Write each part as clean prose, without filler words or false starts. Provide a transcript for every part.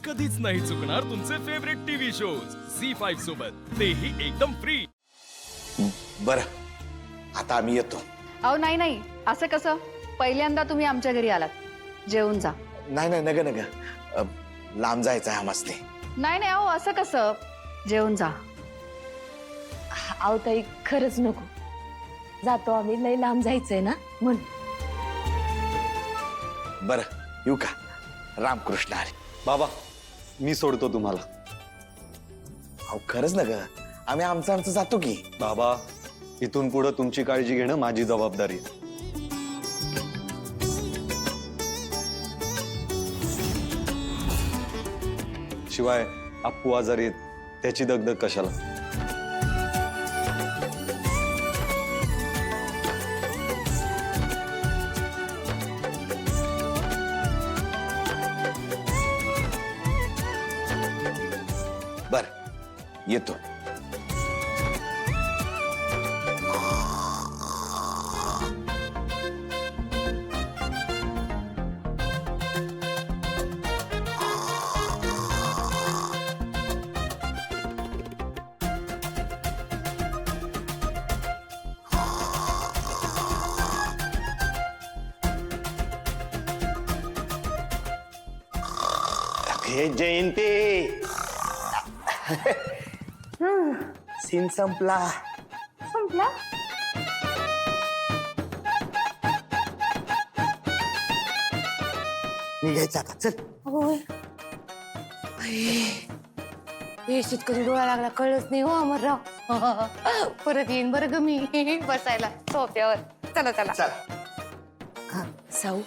कधीच नाही चुकणार तुमचे फेवरेट टीव्ही शोज झी5 सोबत, तेही एकदम फ्री. बरं आता आम्ही येतो. अहो नाही नाही, असं कसं? पहिल्यांदा तुम्ही आमच्या घरी आलात, जेवून जा. नाही नाही नग नग लांब जायचं आहे आम्हाला. नाही नाही, अहो असं कसं? जेवून जा. अहो ताई खरंच नको, जातो आम्ही, लय लांब जायचंय ना म्हण. बरं येऊ का? रामकृष्ण हरी. बाबा मी सोडतो तुम्हाला. अहो खरंच ना ग, आम्ही आमचं जातो की. बाबा इथून पुढे तुमची काळजी घेणं माझी जबाबदारी आहे. शिवाय अप्पू आजारी आहेत, त्याची दगदग कशाला. बर येतो. हे जयंती सीन संपला. संपला? निघायचं आता चल. होय. येशीत कधी डोळा लागला कळलंच नाही हो अमरराव. परत येईन बरं ग मी बसायला सोफ्यावर. चला चला. चल. हा, साऊ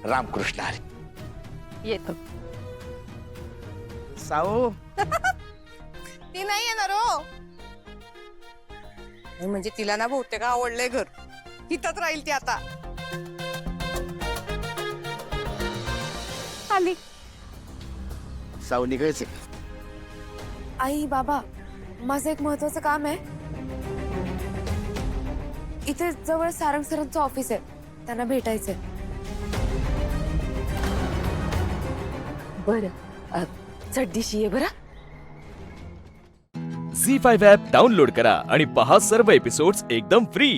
रामकृष्ण हरी. येतो. साऊ ती नाही येणार हो. नाही म्हणजे तिला ना बहुतेक आवडलंय घर, इथंच राहील ती आता. आली. साऊ निघायचं. आई बाबा, माझं एक महत्वाचं काम आहे. इथे जवळ सारंग सरांचं ऑफिस आहे, त्यांना भेटायचंय. बरं चड्डीशी आहे बरं. झी5 ॲप डाउनलोड करा आणि पहा सर्व एपिसोड्स एकदम फ्री.